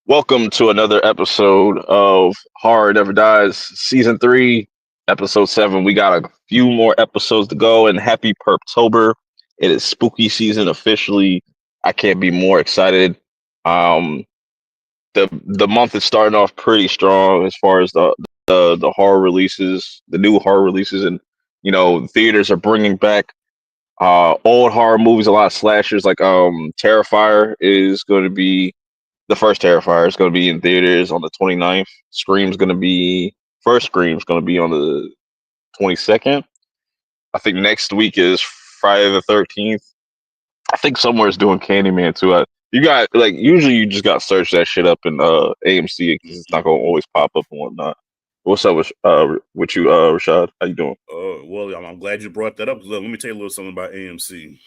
Welcome to another episode of Horror Never Dies, Season 3, Episode 7. We got a few more episodes to go, and happy Perptober. It is spooky season officially. I can't be more excited. Um, the month is starting off pretty strong as far as the horror releases, the new horror releases, and theaters are bringing back old horror movies, a lot of slashers like Terrifier is going to be the first Terrifier is going to be in theaters on the 29th. Scream's going to be first Scream's going to be on the 22nd. I think next week is Friday the 13th. I think somewhere's doing Candyman too. You got like usually you just got to search that shit up in AMC because it's not going to always pop up and whatnot. What's up with you, Rashad? How you doing? Well, I'm glad you brought that up. Let me tell you a little something about AMC.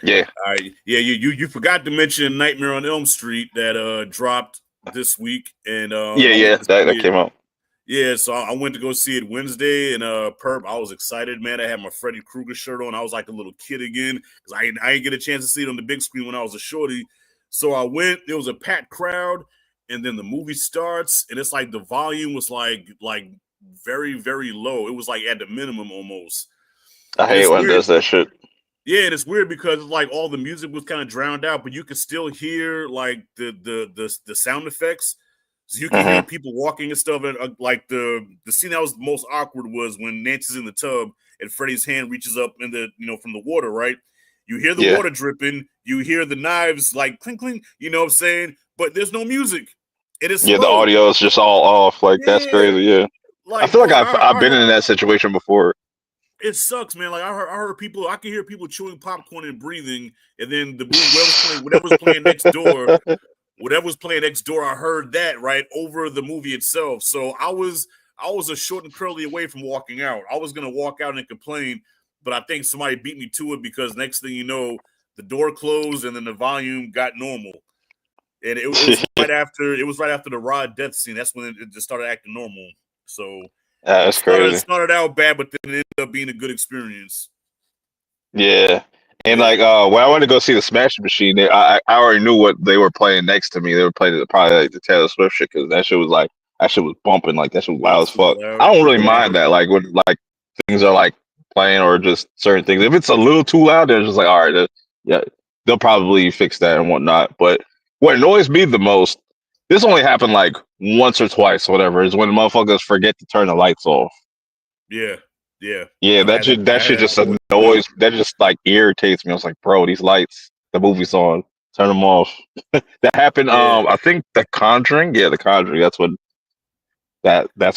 Yeah. All right, yeah, you forgot to mention Nightmare on Elm Street that dropped this week, and Yeah, that came out. Yeah, so I went to go see it Wednesday, and Perp, I was excited, man. I had my Freddy Krueger shirt on. I was like a little kid again because I didn't get a chance to see it on the big screen when I was a shorty. So I went. There was a packed crowd, and then the movie starts, and it's like the volume was like very very low. It was like at the minimum almost. I And hate it's when it weird. does that shit. Yeah, and it's weird because like all the music was kind of drowned out, but you could still hear like the sound effects. So you can hear Hmm. people walking and stuff. And like the scene that was the most awkward was when Nancy's in the tub and Freddy's hand reaches up in the from the water. Right, you hear the Yeah, water dripping, you hear the knives like clink clink. You know what I'm saying? But there's no music. It is yeah. The slow. audio is just all off. Like that's Yeah, crazy. Yeah, I like feel like bro, I've I been heard in that situation before. it sucks, man. Like I heard people. I can hear people chewing popcorn and breathing, and then the movie whatever's playing next door, whatever was playing next door, I heard that right over the movie itself. So I was a short and curly away from walking out. I was gonna walk out and complain, but I think somebody beat me to it because next thing you know, the door closed and then the volume got normal. And it was right after the Rod death scene. That's when it just started acting normal. So it That's started it crazy. started out bad, but then it ended up being a good experience. Yeah. And Yeah. like when I went to go see the Smash Machine, I already knew what they were playing next to me. They were playing probably like the Taylor Swift shit because that shit was bumping, like that shit was It loud was as super fuck. loud. I don't really Yeah. mind that, like when like things are like playing or just certain things. If it's a little too loud, then it's just like all right, yeah, they'll probably fix that and whatnot. But what annoys me the most, this only happened like once or twice, or whatever, is when motherfuckers forget to turn the lights off. Yeah. Yeah. Yeah, I've had that. that I had shit that just before too. annoys. That just like irritates me. I was like, bro, these lights, the movie's on, turn them off. That happened. Yeah. I think The Conjuring. Yeah, The Conjuring. That's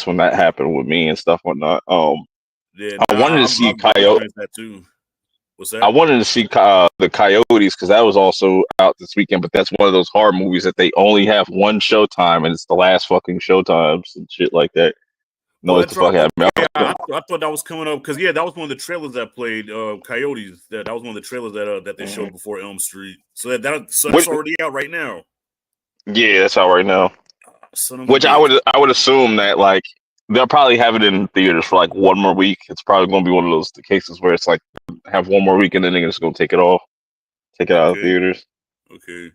when that happened with me and stuff whatnot. Yeah. I wanted to see I've Coyote. experienced that too. What's I that? wanted to see the Coyotes because that was also out this weekend. But that's one of those horror movies that they only have one showtime, and it's the last fucking showtimes and shit like that. Oh, Noise that the fuck dropped. out of me. Okay. I thought that was coming up because yeah, that was one of the trailers that played. Coyotes. That was one of the trailers that they Mhm. showed before Elm Street. So that's Which, already out right now. yeah, that's out right now. Son of a Which bitch. I would assume that like they'll probably have it in theaters for like one more week. It's probably going to be one of those cases where it's like have one more week and then they're just going to take it off, take it out of Okay. theaters. Okay.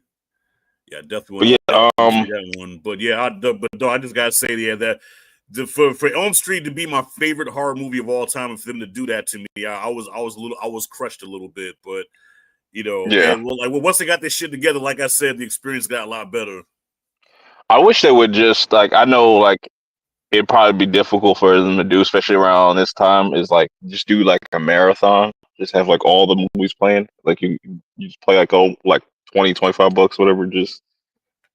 Yeah, definitely But definitely yeah, want to see that one. But yeah, but though I just gotta say, yeah, that for Elm Street to be my favorite horror movie of all time, and for them to do that to me, I was crushed a little bit. But yeah. once they got this shit together, like I said, the experience got a lot better. I wish they would just like I know like it'd probably be difficult for them to do, especially around this time. Is like just do like a marathon, just have like all the movies playing. Like you just play like oh like 20, 25 bucks, whatever. Just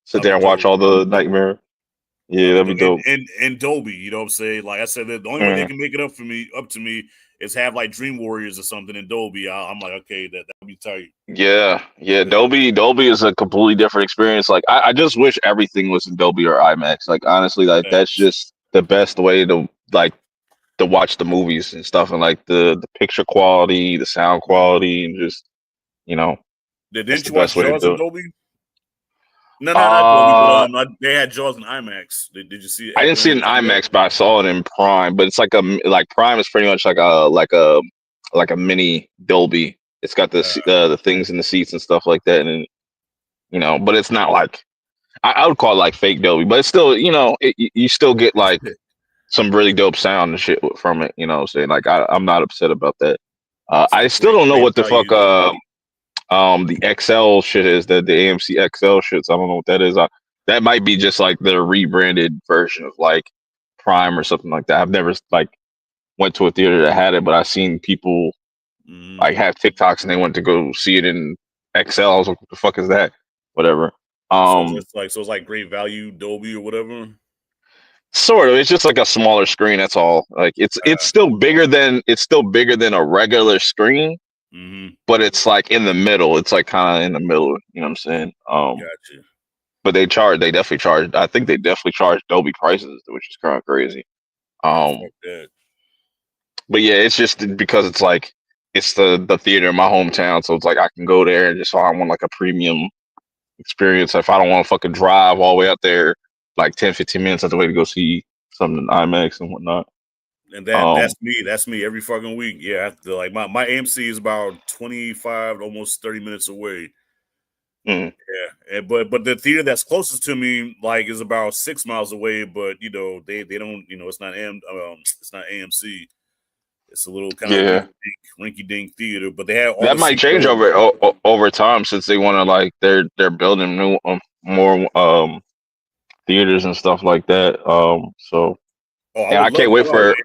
sit That'd there be and watch dope. all the Nightmare. Yeah, That'd that'd be be dope. dope. And Dolby, you know what I'm saying? Like I said, the only way they Mhm. can make it up to me is have like Dream Warriors or something in Dolby. I'm like, okay, that'd be tight. Yeah. Yeah. Dolby is a completely different experience. Like I just wish everything was in Dolby or IMAX. Like honestly, like that's Facts. just the best way to like to watch the movies and stuff and like the picture quality, the sound Mhm. quality, and just you know, that's Didn't the you watch best way to Jaws in do it. Dolby? No, not Dolby, but Uh they had Jaws in IMAX. Did you see I it didn't see it during in the time of that? IMAX, but I saw it in Prime. But it's like Prime is pretty much like a mini Dolby. It's got Uh, the things in the seats and stuff like that, and but it's not like I would call it like fake Dolby, but it's still, you still get like some really dope sound and shit from it. You know what I'm saying? Like I'm not upset about that. So I still don't know great what the fuck value. the XL shit is, the AMC XL shits. I don't know what that is. That might be just like the rebranded version of like Prime or something like that. I've never like went to a theater that had it, but I've seen people like have TikToks and they went to go see it in XL. I was like, what the fuck is that? Whatever. So it's like great value Dolby or whatever. Sort of. It's just like a smaller screen. That's all. Like it's still bigger than a regular screen, but it's like in the middle. It's like kind of in the middle. You know what I'm saying? Gotcha. But they definitely charge. I think they definitely charge Dolby prices, which is kind of crazy. Fuck that. But yeah, it's just because it's like it's the theater in my hometown, so it's like I can go there and just so I want like a premium experience. If I don't want to fucking drive all the way out there, like 10, 15 minutes out the way to go see something in IMAX and whatnot. And that's me. That's me every fucking week. Yeah, I have to, like my AMC is about 25, almost 30 minutes away. Mm. Yeah, but the theater that's closest to me like is about 6 miles away. But they don't it's not it's not AMC. It's a little kind of rinky dink theater, but they have all that the might change over time since they want to like they're building new more theaters and stuff like that. So I can't wait for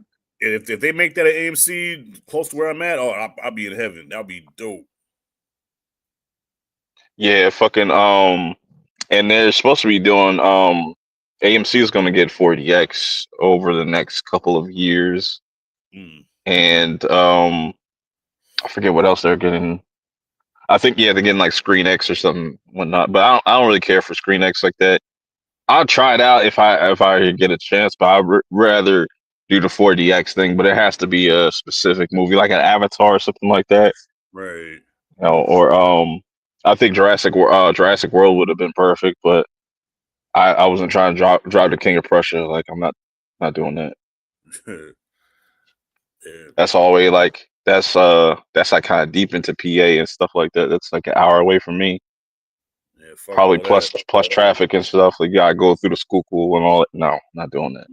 if they make that an AMC close to where I'm at. Oh, I'll be in heaven. That'll be dope. Yeah, fucking and they're supposed to be doing AMC is going to get 4DX over the next couple of years. And I forget what else they're getting. I think they're getting like Screen X or something whatnot. But I don't really care for Screen X like that. I'll try it out if I get a chance, but I'd rather do the 4DX thing. But it has to be a specific movie, like an Avatar or something like that, right? Or I think Jurassic World would have been perfect, but I wasn't trying to drive the King of Prussia. Like I'm not doing that. Yeah. That's always like that's like kind of deep into PA and stuff like that. That's like an hour away from me. Yeah, probably plus traffic and stuff. Like you gotta go through the school and all that. No, not doing that.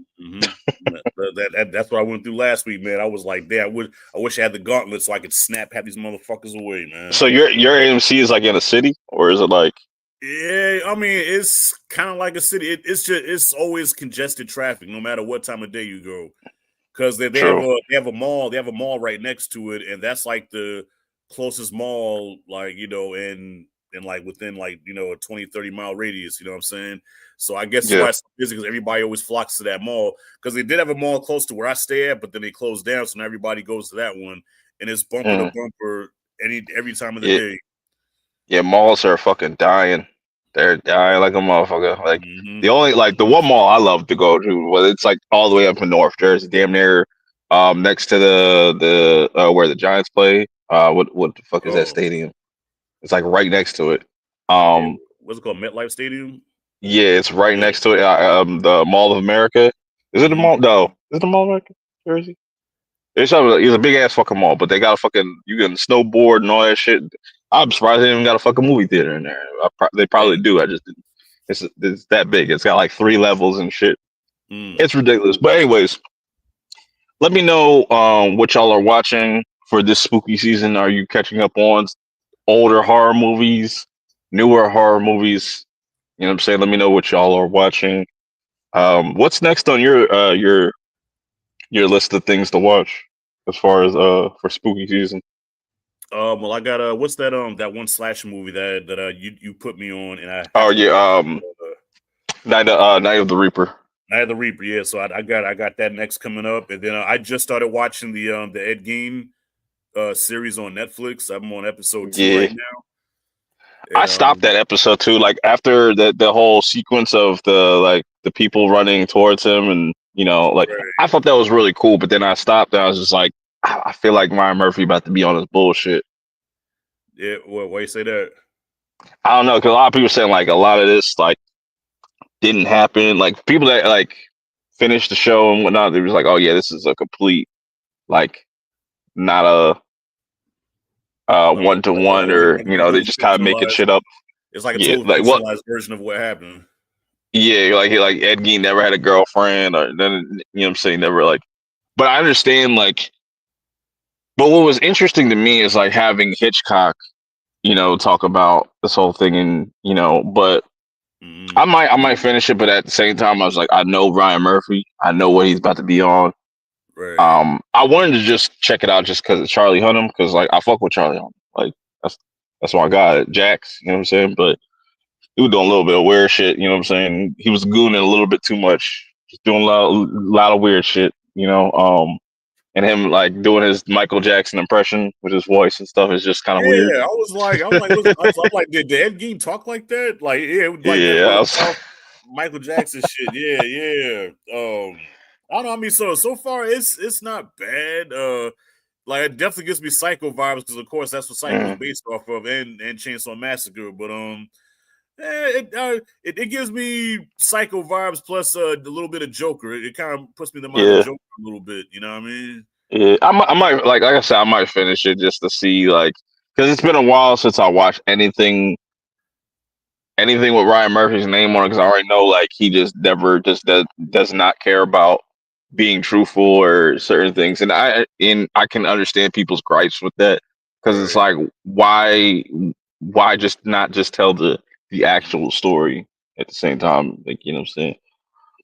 That's what I went through last week, man. I was like, damn, I wish I had the gauntlet so I could snap half these motherfuckers away, man. So your AMC is like in a city, or is it like? Yeah, I mean it's kind of like a city. It's always congested traffic, no matter what time of day you go, because they have a mall. They have a mall right next to it, and that's like the closest mall, like and like within like a 20, 30 mile radius. You know what I'm saying? So I guess that's why it's so busy, because everybody always flocks to that mall, because they did have a mall close to where I stay at, but then they closed down, so now everybody goes to that one, and it's bumper to bumper every time of the day. Yeah, malls are fucking dying. They're dying like a motherfucker. Like the only the one mall I love to go to, well, it's like all the way up in North Jersey, damn near next to the where the Giants play. What the fuck is that stadium? It's like right next to it. What's it called? MetLife Stadium? Yeah, it's right next to it. The Mall of America. Is it the mall? No. Is it the Mall of America? Jersey? It's a big ass fucking mall, but they got a fucking you can snowboard and all that shit. I'm surprised they even got a fucking movie theater in there. They probably do. I just didn't. It's that big. It's got like 3 levels and shit. It's ridiculous. But anyways, let me know what y'all are watching for this spooky season. Are you catching up on older horror movies, newer horror movies? You know what I'm saying? Let me know what y'all are watching. What's next on your list of things to watch as far as for spooky season? Well, I got what's that that one slasher movie that you put me on, and Night of the Reaper. Night of the Reaper, yeah. So I got that next coming up, and then I just started watching the Ed Gein series on Netflix. I'm on episode 2 right now. And, I stopped that episode 2, like after the whole sequence of the people running towards him, and I thought that was really cool, but then I stopped and I was just like, I feel like Ryan Murphy about to be on his bullshit. Yeah, why you say that? I don't know, because a lot of people saying like a lot of this like didn't happen. Like people that like finished the show and whatnot, they was like, oh yeah, this is a complete like not a 1-to-1, or they just kind of making shit up. It's like a total fictionalized version of what happened. Yeah, like Ed Gein never had a girlfriend, or then you know what I'm saying, never like. But I understand like. But what was interesting to me is like having Hitchcock, talk about this whole thing, and but Mm-hmm. I might finish it, but at the same time, I was like, I know Ryan Murphy, I know what he's about to be on. Right. I wanted to just check it out just because of Charlie Hunnam, because like I fuck with Charlie Hunnam, like that's my guy, Jax. You know what I'm saying? But he was doing a little bit of weird shit. You know what I'm saying? He was gooning a little bit too much, just doing lot of weird shit. And him like doing his Michael Jackson impression with his voice and stuff is just kind of weird. Yeah, I'm like, did Ed Gein talk like that? Like, yeah, like that Yeah, I real was, soft Michael Jackson shit. Yeah, yeah. I don't know. I mean, so far it's not bad. Like it definitely gives me Psycho vibes because of course that's what Psycho is mm, based off of, and Chainsaw Massacre. But it gives me Psycho vibes plus a little bit of Joker. It kind of puts me in the mind of yeah, Joker a little bit. You know what I mean? yeah. I might like I said, I might finish it just to see like because it's been a while since I watched anything with Ryan Murphy's name on it because I already know like he just never just does not care about being truthful or certain things, and I can understand people's gripes with that because it's Right. like why just not just tell the actual story at the same time, like you know what I'm saying,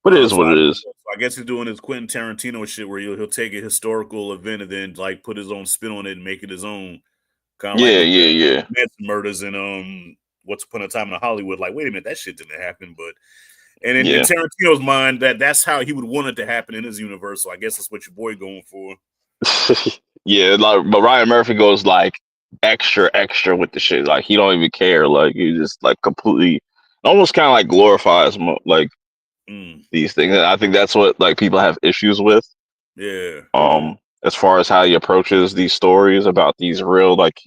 but it is So what I, it is. so I guess he's doing his Quentin Tarantino shit where he'll take a historical event and then like put his own spin on it and make it his own. Kind of like Yeah, with the yeah, yeah, Manson murders and What's Upon a Time in Hollywood. Like, wait a minute, that shit didn't happen. But and in yeah. Tarantino's mind, that's how he would want it to happen in his universe. So I guess that's what your boy going for. Yeah, like, but Ryan Murphy goes like extra with the shit. Like he don't even care. Like he just like completely, almost kind of like glorifies like Mm, these things. And I think that's what like people have issues with. yeah. As far as how he approaches these stories about these real like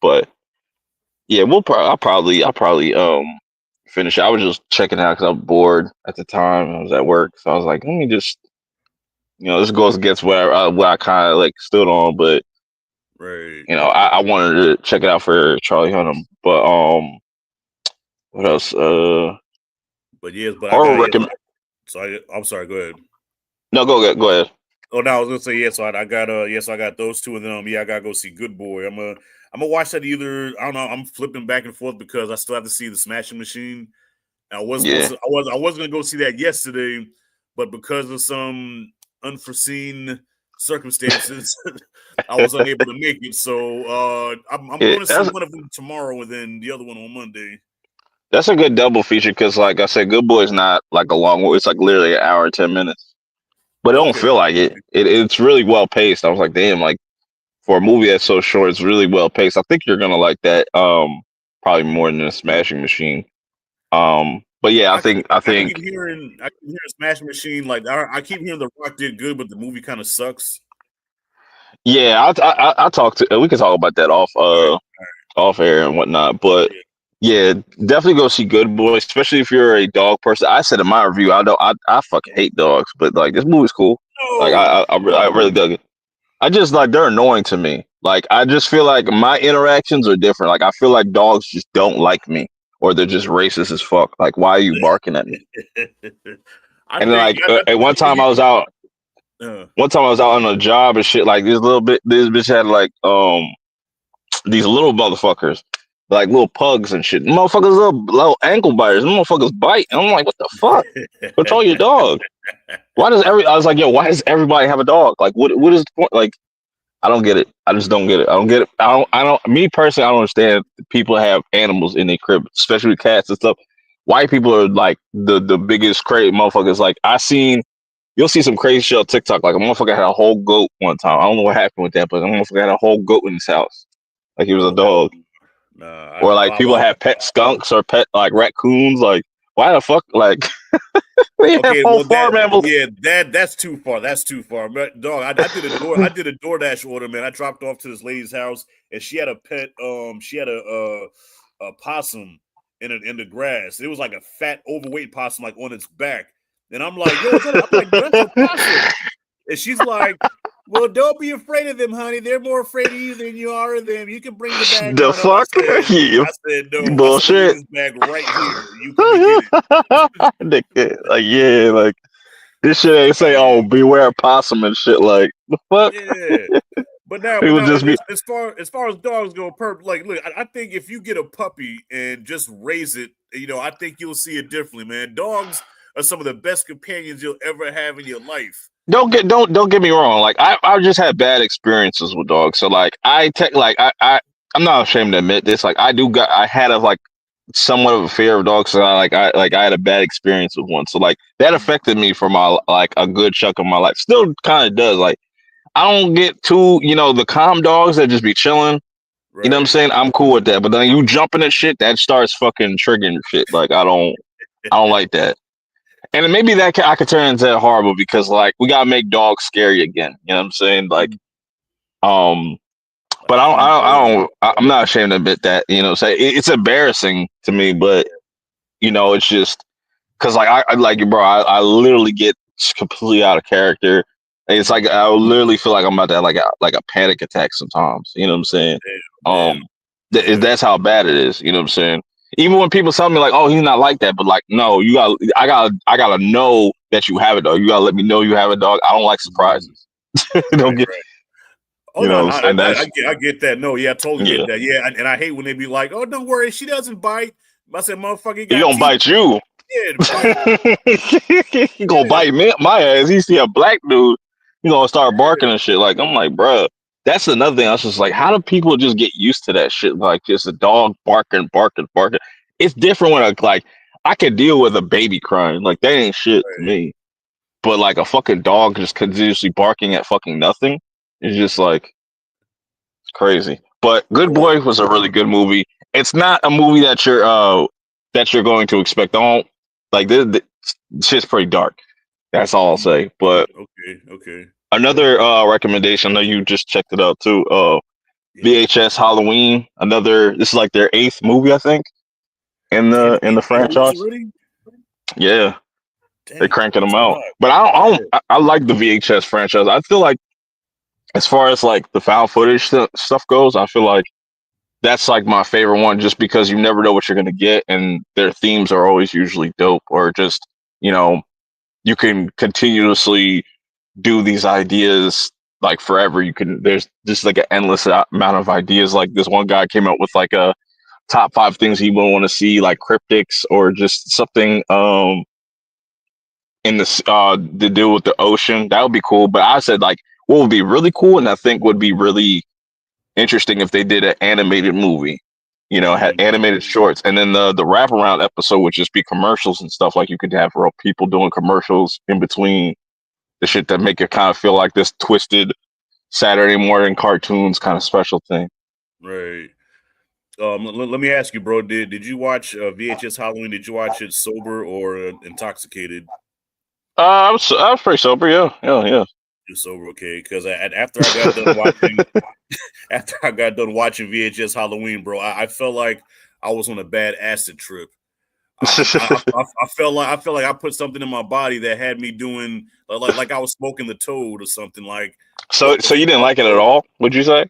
but yeah, I'll probably finish it. I was just checking it out because I was bored at the time. I was at work, so I was like, let me just this goes against what I kind of like stood on, but Right. I wanted to check it out for Charlie Hunnam. But what else? But yes, but I Horror got yes. recommend. I'm sorry. Go ahead. No, go ahead. Oh no, I was gonna say yes. So I got yes, I got those two of them. Yeah, I gotta go see Good Boy. I'm gonna watch that either. I don't know. I'm flipping back and forth because I still have to see the Smashing Machine. I was supposed Yeah, to. I was gonna go see that yesterday, but because of some unforeseen circumstances, I was unable to make it. So I'm yeah. going to see one of them tomorrow, and then the other one on Monday. That's a good double feature because, like I said, Good Boy is not like a long. It's like literally an hour and 10 minutes, but it don't Okay. feel like it. It's really well paced. I was like, damn, like for a movie that's so short, it's really well paced. I think you're gonna like that. Probably more than a Smashing Machine. But yeah, I keep I I think keep hearing Smash Machine like I keep hearing The Rock did good, but the movie kind of sucks. yeah. I talk to. We can talk about that All right. off air and whatnot. But Yeah. yeah, definitely go see Good Boy, especially if you're a dog person. I said in my review, I fucking hate dogs, but like this movie's cool. Like No. I really dug it. I just like they're annoying to me. Like I just feel like my interactions are different. Like I feel like dogs just don't like me, or they're just racist as fuck. Like why are you barking at me? And then like I at think one time I was out on a job and shit. Like this bitch had like these little motherfuckers, like little pugs and shit. Motherfuckers, little ankle biters. Them motherfuckers bite. And I'm like, what the fuck? Control your dog. I was like, yo, why does everybody have a dog? Like, what is the point? Like, I don't get it. I just don't get it. I don't get it. I don't, me personally, I don't understand people have animals in their crib, especially cats and stuff. White people are like the biggest crazy motherfuckers. Like, you'll see some crazy shit on TikTok. Like, a motherfucker had a whole goat one time. I don't know what happened with that, but a motherfucker had a whole goat in his house. Like, he was a oh dog. nah, Or like people have pet skunks or pet like raccoons. Like why the fuck like they have okay, whole well farm animals? that's too far. That's too far. But dog, I did a DoorDash order, man. I dropped off to this lady's house and she had a pet. She had a possum in the grass. It was like a fat, overweight possum, like on its back. And I'm like, yo, I'm like, that's a possum. And she's like, Well, don't be afraid of them, honey. They're more afraid of you than you are of them. You can bring the bag The on up. fuck? Yeah, I said no. I said leave bullshit. this bag right here. You come and get it. Nigga, like yeah, like this shit ain't say, Yeah. oh, beware possum and shit. Like the fuck? Yeah. But now, It would just be as far as dogs go, like look, I think if you get a puppy and just raise it, I think you'll see it differently, man. Dogs are some of the best companions you'll ever have in your life. don't get me wrong. Like I just had bad experiences with dogs. So like I'm not ashamed to admit this. Like I had a like somewhat of a fear of dogs. So I had a bad experience with one. So like that affected me for my like a good chunk of my life. Still kind of does. Like I don't get too the calm dogs that just be chilling. You know what I'm Right. saying? I'm cool with that. But then you jumping at shit that starts fucking triggering shit. Like I don't like that. And then maybe I could turn into horrible because like we gotta make dogs scary again. You know what I'm saying? Like um, Like but I don't calm I dogs. don't I'm not ashamed to admit that. Say it's embarrassing to me, but it's just because like I like bro, I literally get completely out of character. It's like I literally feel like I'm about to have like a panic attack sometimes. You know what I'm saying? Damn. Um, Yeah. that's how bad it is. You know what I'm saying? Even when people tell me like, "Oh, he's not like that," but like, no, I gotta know that you have it, dog. You gotta let me know you have a dog. I don't like surprises. Don't Right. get, Oh what no, I'm saying? That's I get that. No, yeah, I totally yeah. get that. Yeah, and I hate when they be like, "Oh, don't worry, she doesn't bite." I said, "Motherfucker, you He got gonna teeth." bite you. Yeah, to bite. He gonna Yeah, bite me, my ass. He see a black dude, he gonna start barking yeah. and shit. Like I'm like, bruh. That's another thing. I was just like, how do people just get used to that shit? Like just a dog barking, barking, barking. It's different when I could deal with a baby crying. Like that ain't shit to Right. me. But like a fucking dog just continuously barking at fucking nothing is just like it's crazy. But Good Well, Boy was a really good movie. It's not a movie that you're going to expect. Don't like this shit's pretty dark. That's all I'll say. But okay. another recommendation, I know you just checked it out too. Yeah. VHS Halloween. This is like their eighth movie, I think, in Damn, the eight movies franchise. already? Yeah, they're Damn, cranking that's them a out. lot. But I like the VHS franchise. I feel like as far as like the found footage stuff goes, I feel like that's like my favorite one, just because you never know what you're gonna get, and their themes are always usually dope, or just you know you can continuously do these ideas like forever. There's just like an endless amount of ideas. Like this one guy came up with like a top 5 things he would want to see, like cryptics or just something in this to do with the ocean. That would be cool. But I said like what would be really cool, and I think would be really interesting if they did an animated movie. Had Mm, animated shorts, and then the wraparound episode would just be commercials and stuff. Like you could have real people doing commercials in between the shit that make it kind of feel like this twisted Saturday morning cartoons kind of special thing. right. Let me ask you, bro. Did you watch VHS Halloween? Did you watch it sober or intoxicated? I was pretty sober. Yeah, yeah, yeah. You're sober, okay? Because after I got done watching, after I got done watching VHS Halloween, bro, I felt like I was on a bad acid trip. I felt like I put something in my body that had me doing like I was smoking the toad or something. Like so what the so you didn't fuck, like it at bro? all? Would you say?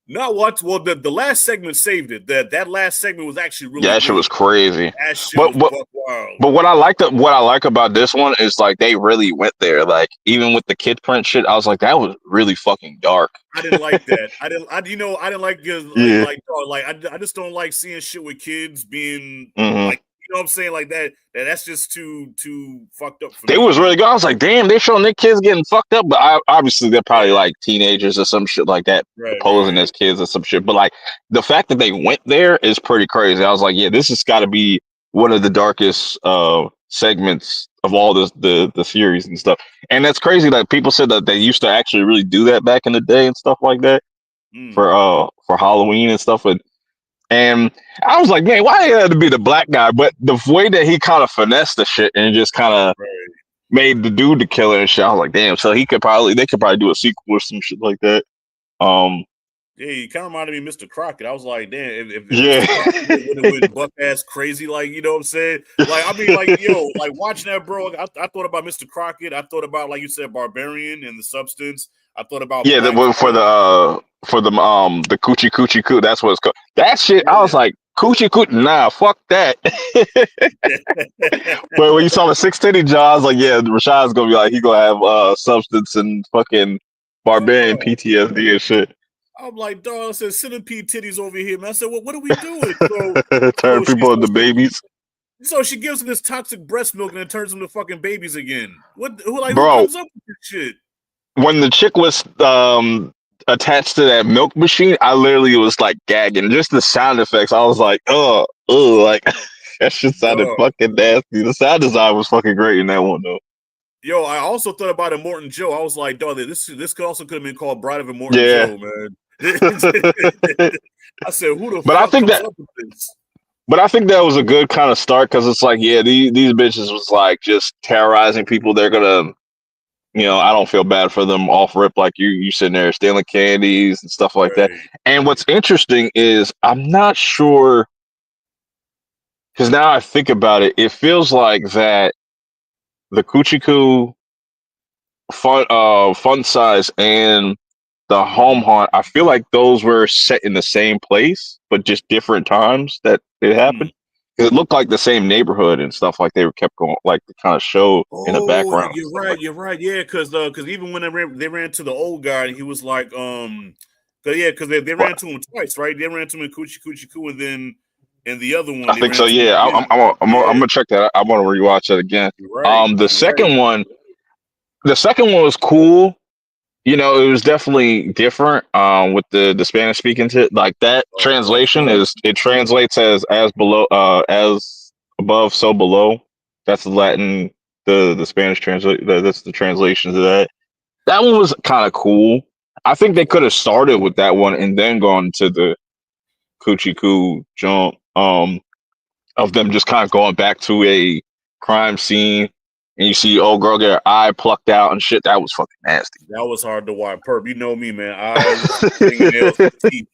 No, what? Well, the last segment saved it. That last segment was actually Yeah, really that shit good. was crazy. That shit But was what buck wild. But what I like about this one is like they really went there. Like even with the kid print shit, I was like, that was really fucking dark. I didn't like that. I didn't like Yeah. I just don't like seeing shit with kids being Hmm. like, you know what I'm saying, like that. That's just too fucked up for They me, was man. really good. I was like, damn, they're showing their kids getting fucked up. But obviously they're probably Yeah, like teenagers or some shit like that, posing right. as kids or some shit. But like the fact that they went there is pretty crazy. I was like, yeah, this has got to be one of the darkest segments of all the series and stuff. And that's crazy that people said that they used to actually really do that back in the day and stuff like that Mm, for Halloween and stuff. And I was like, man, why had to be the black guy? But the way that he kind of finessed the shit and just kind of right. made the dude the killer and shit, I was like, damn. So they could probably do a sequel or some shit like that. Yeah, you kind of reminded me of Mr. Crockett. I was like, damn, if Yeah. Mr. Crockett would have went buck ass crazy, like, you know what I'm saying? Like, I mean, like, yo, like watching that, bro. I thought about Mr. Crockett. I thought about, like you said, Barbarian and the Substance. I thought about Yeah, Black Phillip. for the coochie coochie coo. That's what it's called. That shit. I was Yeah. like coochie coo. Nah, fuck that. But when you saw the 6 titty jaw, I was like, yeah, Rashad's gonna be like, he gonna have substance and fucking barbarian Dog. PTSD and shit. I'm like, dog, I said, centipede titties over here, man. I said, well, what are we doing? Turn people into babies, So she gives him this toxic breast milk and it turns them to fucking babies again. Who bro. comes up with this shit? When the chick was attached to that milk machine, I literally was like gagging. Just the sound effects, I was like, oh, like that shit sounded Dog. fucking nasty. The sound design was fucking great in that one though. Yo, I also thought about Immortan Joe. I was like, dog, this also could have been called Bride of Immortan Yeah. Joe, man. I said, who the But I fuck think comes that up with this? But I think that was a good kind of start because it's like, yeah, these bitches was like just terrorizing people. They're gonna, I don't feel bad for them off rip like you sitting there stealing candies and stuff like that. Right. And what's interesting is I'm not sure because now I think about it, it feels like that the Coochie Coo fun size and the home haunt, I feel like those were set in the same place, but just different times that it happened. It looked like the same neighborhood and stuff. Like they were kept going, like the kind of show in the Oh, background. you're right. You're right. Yeah, because even when they ran to the old guy, he was like, because they ran to him twice, right? They ran to him in Coochie Coo, and then in the other one I they think ran so. to him Yeah, again. I'm gonna check that. I want to rewatch that again. You're right. The You're right. second one was cool. It was definitely different. With the Spanish speaking to like that translation it translates as below, as above, so below. That's the Latin. The Spanish translate. That's the translation to that. That one was kind of cool. I think they could have started with that one and then gone to the Coochie Coo jump. Of them just kind of going back to a crime scene, and you see old girl get her eye plucked out and shit. That was fucking nasty. That was hard to watch. Perp, you know me, man. Eyes, fingernails, teeth.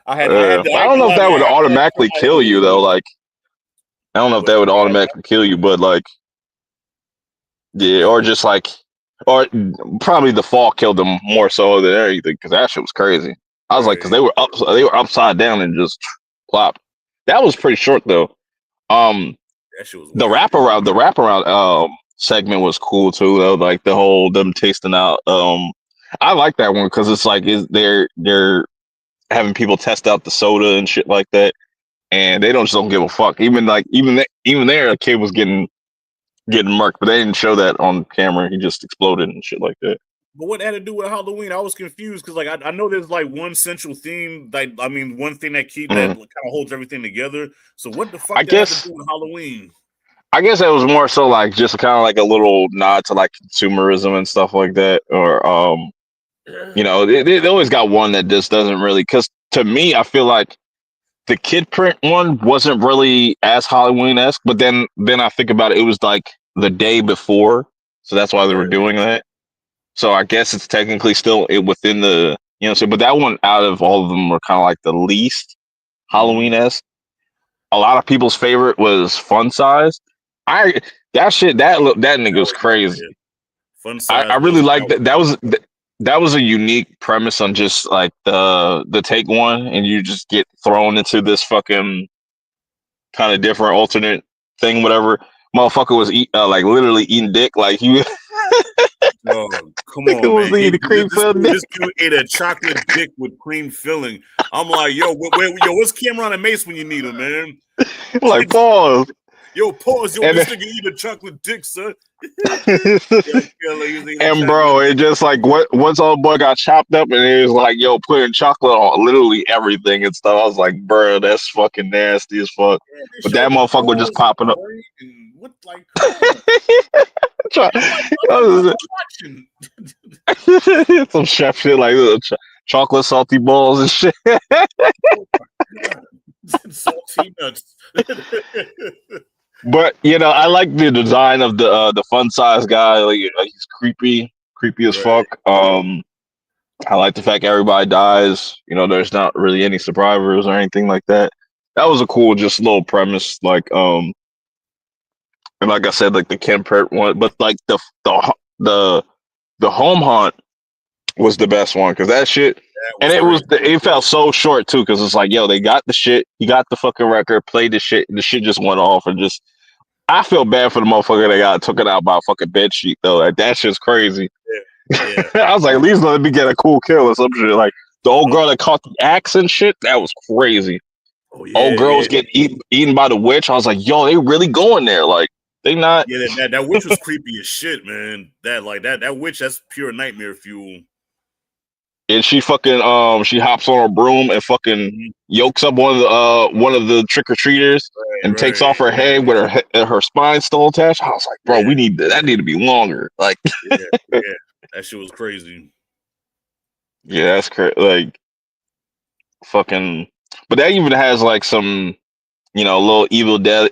I don't know if that would automatically kill you though. Like, I don't know if that would automatically kill you, but like, yeah, or just like, or probably the fall killed them more so than anything because that shit was crazy. I was like, because they were upside down and just plop. That was pretty short though. That shit was the wraparound segment was cool too though. Like the whole them tasting out. I like that one because it's like they're having people test out the soda and shit like that, and they don't give a fuck. Even there, a kid was getting murked, but they didn't show that on camera. He just exploded and shit like that. But what had to do with Halloween? I was confused because, like, I know there's like one central theme. Like, I mean, one thing that kind of holds everything together. So, what the fuck had to do with Halloween? I guess that was more so like just kind of like a little nod to like consumerism and stuff like that, or they always got one that just doesn't really. Because to me, I feel like the kid print one wasn't really as Halloween-esque, but then I think about it, it was like the day before, so that's why they were doing that. So I guess it's technically still within the, but that one out of all of them were kind of like the least Halloween-esque. A lot of people's favorite was Fun Size. That nigga was crazy. Fun Size. I really like that. That was a unique premise on just like the take one, and you just get thrown into this fucking kind of different alternate thing, whatever. Motherfucker was like literally eating dick, like he. Oh, come on, man! This dude ate a chocolate dick with cream filling. I'm like, yo, what's Cameron and Mace when you need him, man? Like, pause. Yo, pause. Yo, this nigga eat a chocolate dick, son. And bro, it just like once old boy got chopped up, and it was like, yo, putting chocolate on literally everything and stuff. I was like, bro, that's fucking nasty as fuck. Yeah, but that motherfucker was just popping up. What, like, some chef shit like chocolate salty balls and shit. Salty nuts. But I like the design of the Fun Size guy. Like he's creepy as fuck. I like the fact everybody dies. You know, there's not really any survivors or anything like that. That was a cool, just little premise. And like I said, like the Kemper one, but like the the home hunt was the best one because that shit. That And was crazy. it felt so short too because it's like, yo, they got the shit, he got the fucking record, played the shit, and the shit just went off and just. I feel bad for the motherfucker that got took it out by a fucking bed sheet though. Like that shit's crazy. Yeah. I was like, at least let me get a cool kill or some shit. Like the old girl that caught the axe and shit, that was crazy. Oh Old yeah, girls get eaten by the witch. I was like, yo, they really going there. Like they not. yeah. That witch was creepy as shit, man. That witch, that's pure nightmare fuel. And she fucking she hops on her broom and fucking yokes up one of the trick or treaters and takes off her head with her spine still attached. I was like, bro, we need that need to be longer. Like, yeah, that shit was crazy. Yeah, that's crazy. Like, fucking, but that even has like some, little Evil Dead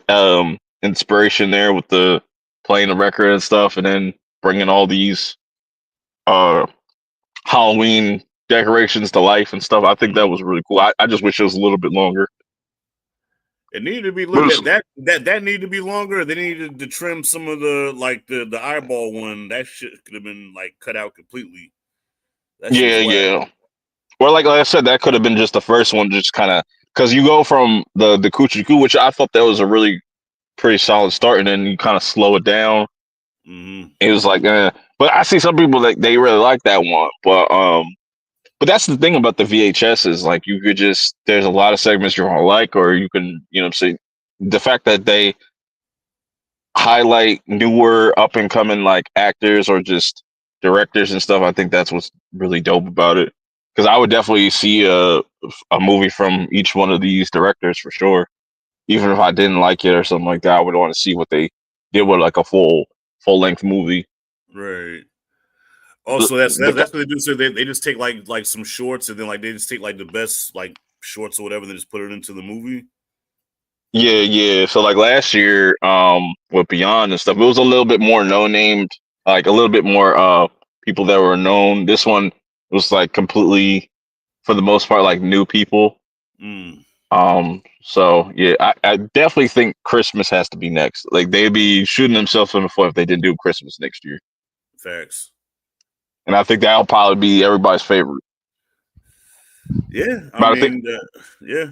inspiration there with the playing the record and stuff, and then bringing all these uh Halloween decorations to life and stuff. I think that was really cool. I just wish it was a little bit longer. It needed to be But that needed to be longer. They needed to trim some of the eyeball one. That shit could have been like cut out completely. That shit was whack. yeah. Or like I said, that could have been just the first one, just kind of because you go from the Coochie Coo, which I thought that was a really pretty solid start, and then you kind of slow it down. Mm-hmm. It was like, but I see some people that they really like that one, but that's the thing about the VHS is like you could just there's a lot of segments you're gonna like, or you can say the fact that they highlight newer up and coming like actors or just directors and stuff. I think that's what's really dope about it. Because I would definitely see a movie from each one of these directors for sure. Even if I didn't like it or something like that, I would want to see what they did with like a full length movie. Right. Also, that's what they do. So they just take like some shorts and then like they just take like the best like shorts or whatever and they just put it into the movie. Yeah. So like last year, with Beyond and stuff, it was a little bit more no named, like a little bit more people that were known. This one was like completely, for the most part, like new people. Mm. So yeah, I definitely think Christmas has to be next. Like they'd be shooting themselves in the foot if they didn't do Christmas next year. Facts. And I think that'll probably be everybody's favorite. Yeah, I mean, yeah.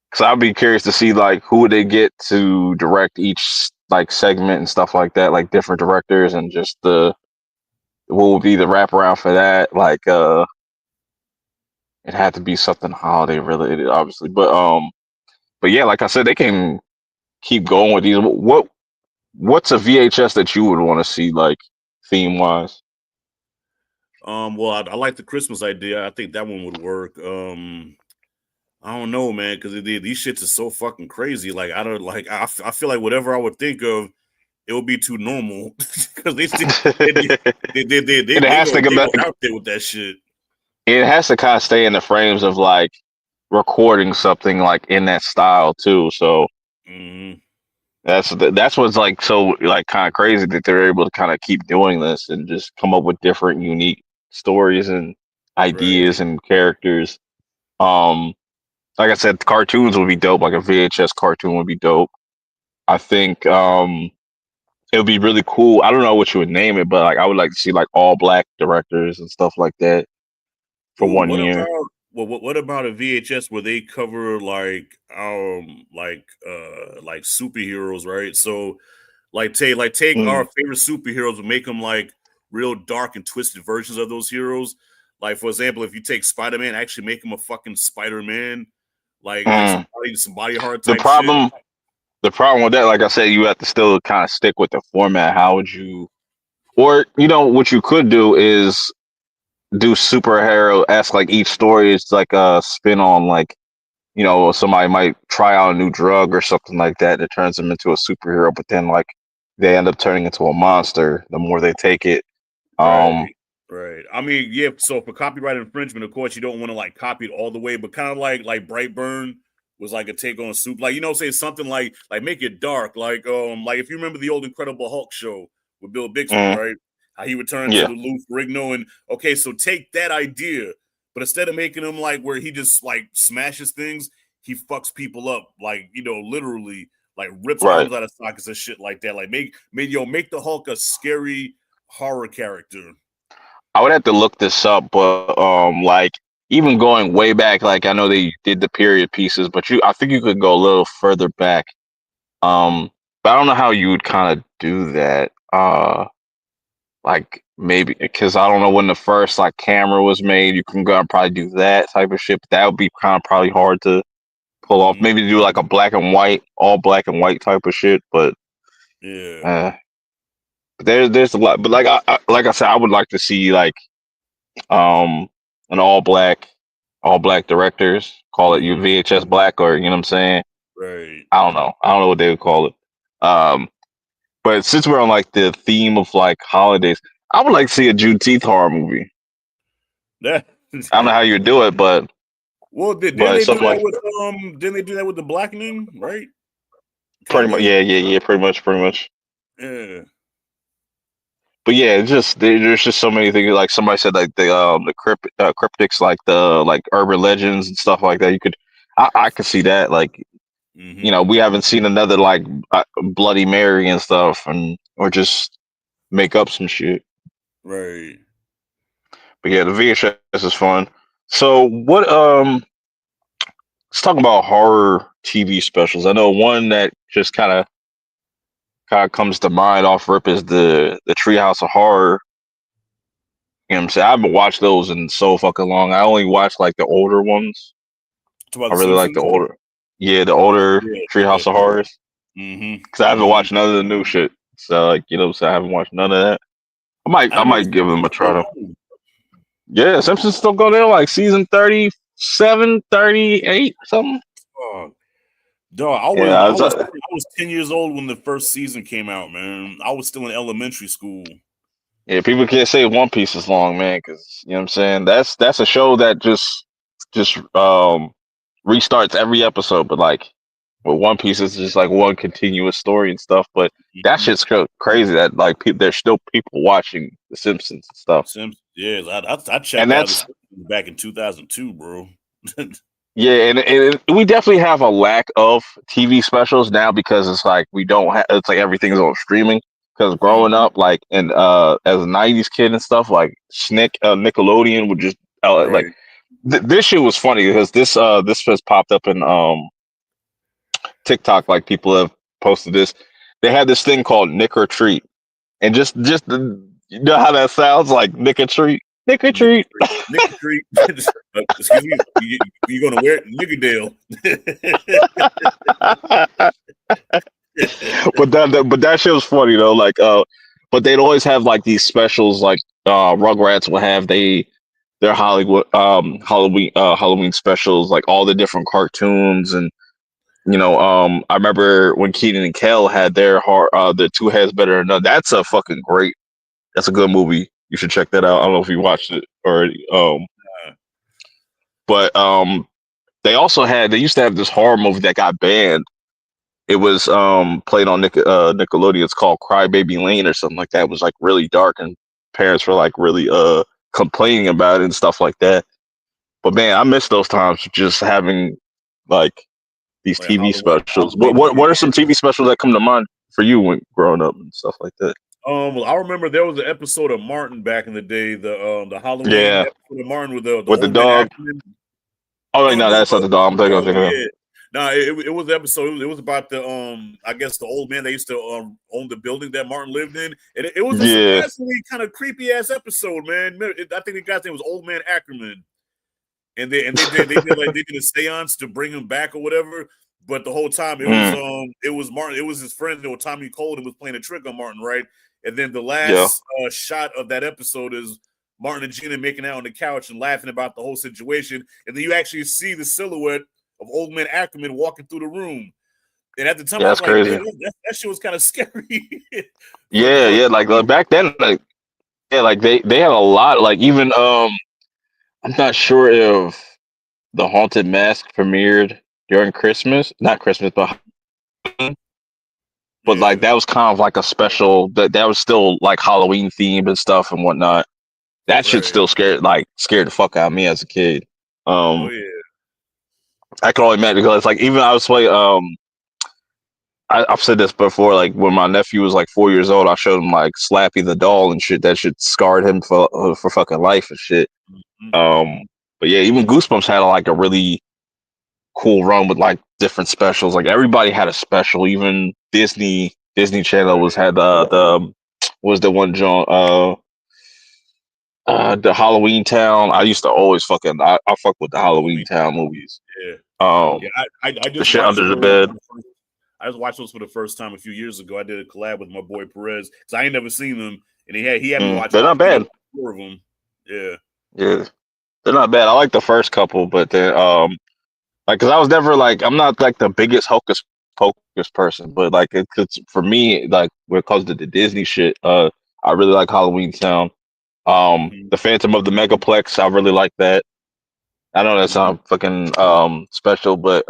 Because I'd be curious to see like who would they get to direct each like segment and stuff like that, like different directors and just what would be the wraparound for that. Like it had to be something holiday related, obviously. But yeah, like I said, they can keep going with these. What's a VHS that you would want to see like theme wise? Well, I like the Christmas idea. I think that one would work. I don't know, man, because these shits are so fucking crazy. Like I don't like. I feel like whatever I would think of, it would be too normal because they go out there with that shit. It has to kind of stay in the frames of like recording something like in that style too. So that's what's like so like kind of crazy that they're able to kind of keep doing this and just come up with different unique stories and ideas and characters. Like I said, cartoons would be dope. Like a VHS cartoon would be dope. I think it would be really cool. I don't know what you would name it, but like I would like to see like all black directors and stuff like that for Ooh, 1 year. What about a VHS where they cover like superheroes, right? So take our favorite superheroes and make them like real dark and twisted versions of those heroes. Like for example, if you take Spider-Man, actually make him a fucking Spider-Man, like some body horror type shit. The problem with that, like I said, you have to still kind of stick with the format. How would you, or what you could do is do superhero esque, like each story is like a spin on like somebody might try out a new drug or something like that that turns them into a superhero, but then like they end up turning into a monster the more they take it. Right. I mean, yeah. So for copyright infringement, of course, you don't want to like copy it all the way, but kind of like Brightburn was like a take on soup, like say something like make it dark, like if you remember the old Incredible Hulk show with Bill Bixby, right? how he returned to Yeah. the Lou Ferrigno, and okay, so take that idea, but instead of making him like where he just like smashes things, he fucks people up, like literally, like rips Right. arms out of sockets and shit like that. Like make the Hulk a scary horror character. I would have to look this up, but like even going way back, like I know they did the period pieces, but I think you could go a little further back. But I don't know how you would kind of do that. Like maybe because I don't know when the first like camera was made. You can go and probably do that type of shit. But that would be kind of probably hard to pull off. Maybe do like a black and white, all black and white type of shit. But yeah, there's a lot. But like I said, I would like to see like an all black directors. Call it your VHS black, or you know what I'm saying. right. I don't know. I don't know what they would call it. But since we're on like the theme of like holidays, I would like to see a Juneteenth horror movie. I don't know how you would do it, but well, didn't they do that with didn't they do that with the blackening, right? Pretty much, yeah, pretty much. Yeah. But yeah, it's just there's just so many things. Like somebody said, like the cryptics, like the like urban legends and stuff like that. I could see that. Like we haven't seen another like Bloody Mary and stuff, or just make up some shit. Right. But yeah, the VHS is fun. So what? Let's talk about horror TV specials. I know one that just kind of comes to mind off rip is the Treehouse of Horror. You know what I'm saying? I haven't watched those in so fucking long. I only watched like the older ones. I really like the older Treehouse of Horrors. Because I haven't watched none of the new shit. So like I haven't watched none of that. I might give them a try though. Yeah, Simpsons still going there like season 37, 38, something. Dog, I was 10 years old when the first season came out, man. I was still in elementary school. Yeah, people can't say One Piece is long, man, because you know what I'm saying. That's a show that just restarts every episode, but like with One Piece, it's just like one continuous story and stuff. But that shit's crazy that like there's still people watching The Simpsons and stuff. Yeah, I checked out back in 2002, bro. Yeah, and we definitely have a lack of TV specials now because it's like we don't have. It's like everything's on streaming. Because growing up, like, and as a '90s kid and stuff, like Nickelodeon would just like this shit was funny because this just popped up in TikTok. Like people have posted this. They had this thing called Nick or Treat, and just you know how that sounds like Nick or Treat. Nick or Treat. Nick or Treat. Excuse me. You're gonna wear it, Nickerdale. but that shit was funny though. Like, but they'd always have like these specials. Like, Rugrats would have their Hollywood Halloween specials. Like all the different cartoons, and I remember when Kenan and Kel had their the Two Heads Better Than None. That's a fucking great. That's a good movie. You should check that out. I don't know if you watched it already. But they used to have this horror movie that got banned. It was played on Nickelodeon. It's called Crybaby Lane or something like that. It was like really dark, and parents were like really complaining about it and stuff like that. But man, I miss those times just having like these TV specials. What are some TV specials that come to mind for you when growing up and stuff like that? Well, I remember there was an episode of Martin back in the day, the Halloween episode of Martin with the dog. Oh no, that's not the dog. I'm thinking of. No, it was the episode. It was about the I guess the old man that used to own the building that Martin lived in, and it was a surprisingly kind of creepy ass episode, man. I think the guy's name was Old Man Ackerman, and they did a seance to bring him back or whatever. But the whole time it was Martin. It was his friend, Tommy Colden, was playing a trick on Martin, right? And then the last shot of that episode is Martin and Gina making out on the couch and laughing about the whole situation, and then you actually see the silhouette of Old Man Ackerman walking through the room. And at the time, I was like, crazy. That shit was kind of scary. yeah. Like back then, like they had a lot. Like even I'm not sure if The Haunted Mask premiered during Christmas. Not Christmas, but but like that was kind of like a special that was still like Halloween themed and stuff and whatnot. That shit Right. still scared the fuck out of me as a kid. Oh Um, yeah. I can only imagine because like even I was like I've said this before. Like when my nephew was like 4 years old, I showed him like Slappy the doll and shit. That shit scarred him for fucking life and shit. Mhm. Um, but yeah, even Goosebumps had like a really cool run with like different specials. Like everybody had a special. Even Disney Channel had the was the one John the Halloween Town. I used to always I fuck with the Halloween Halloween. Town movies. Yeah. Um, Yeah. I the just shit watched under the those. bed. I just watched those for the first time a few years ago. I did a collab with my boy Perez because I ain't never seen them, and he had me watch They're all not bad. 4 of them. Yeah. Yeah, they're not bad. I like the first couple, but then like, cause I was never like, I'm not like the biggest Hocus Pocus person, but like, it's for me, like, when it comes to the Disney shit, I really like Halloween Town. Mm-hmm. The Phantom of the Megaplex, I really like that. I know that sounds fucking special, but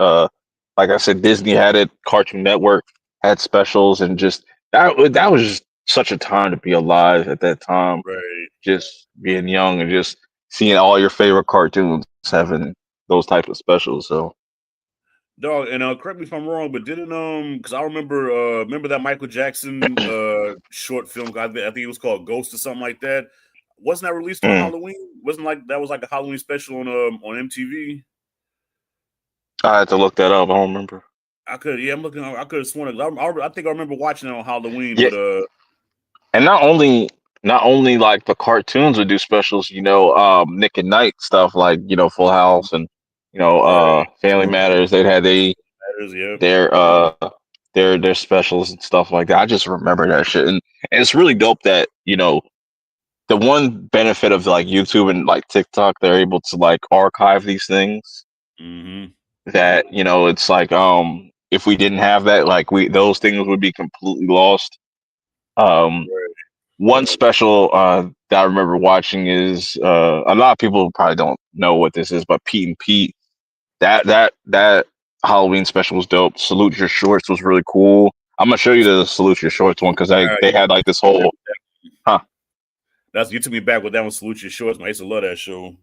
like I said, Disney had it, Cartoon Network had specials, and just that was just such a time to be alive at that time, Right. just being young and just seeing all your favorite cartoons having those type of specials. So. Dog, and correct me if I'm wrong, but didn't because I remember that Michael Jackson short film. I think it was called Ghost or something like that. Wasn't that released on Mm. Halloween? Wasn't like that was like a Halloween special on MTV? I had to look that up. I don't remember. I'm looking. I could have sworn. I think I remember watching it on Halloween, Yeah, but and not only like the cartoons would do specials, Nick and Night stuff like Full House and right, Family Matters. They'd had matters, yeah, their their specials and stuff like that. I just remember that shit, and it's really dope that the one benefit of like YouTube and like TikTok, they're able to like archive these things. mm-hmm. That it's like if we didn't have that, like those things would be completely lost. Um, Right. One special that I remember watching is a lot of people probably don't know what this is, but Pete and Pete. That Halloween special was dope. Salute Your Shorts was really cool. I'm gonna show you the Salute Your Shorts one because All they right, had like this whole huh. you took me back with that one. Salute Your Shorts. I used to love that show.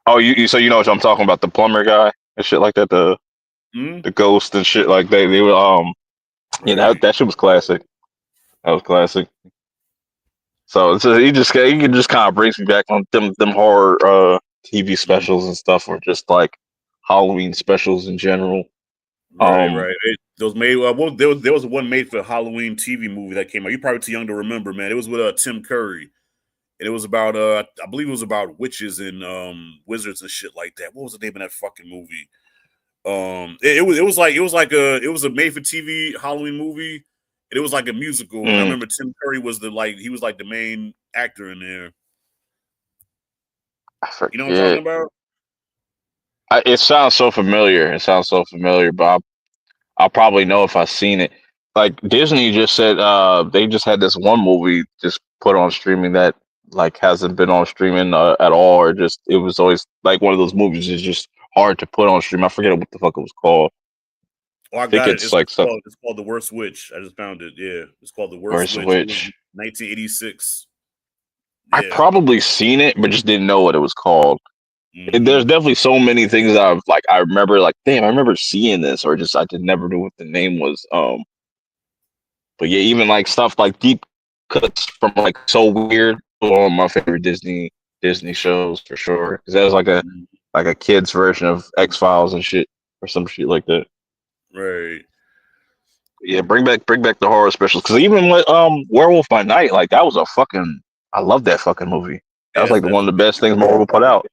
Oh, you so you know what I'm talking about, the plumber guy and shit like that, Mm-hmm. the ghost and shit like they were Right. that shit was classic. That was classic. So he can just kind of brings me back on them horror TV Mhm. specials and stuff, or just like Halloween specials in general. Right, Um, right. Those made there was one made for a Halloween TV movie that came out. You're probably too young to remember, man. It was with Tim Curry, and it was about I believe it was about witches and wizards and shit like that. What was the name of that fucking movie? It was a made for TV Halloween movie, and it was like a musical. And I mm, remember Tim Curry was he was like the main actor in there. I You know what I'm talking forget. about? It sounds so familiar. It sounds so familiar, but I'll probably know if I've seen it. Like Disney just said, they just had this one movie just put on streaming that like hasn't been on streaming at all, or just it was always like one of those movies is just hard to put on stream. I forget what the fuck it was called. Oh, I I think got it. it's like some It's called The Worst Witch. I just found it. Yeah, it's called The Worst Verse Witch. It was Witch. 1986. I Yeah. probably seen it, but just didn't know what it was called. There's Mm-hmm. definitely so many things that I've like I remember like damn I remember seeing this or just I just never knew what the name was. But yeah, even like stuff like deep cuts from like So Weird, one of my favorite Disney shows for sure. Because that was like a kid's version of X Files and shit or some shit like that. Right. Yeah, bring back the horror specials. Because even with Werewolf by Night, like that was a fucking I love that fucking movie. That was Yeah, like one that's of the best things Marvel put out.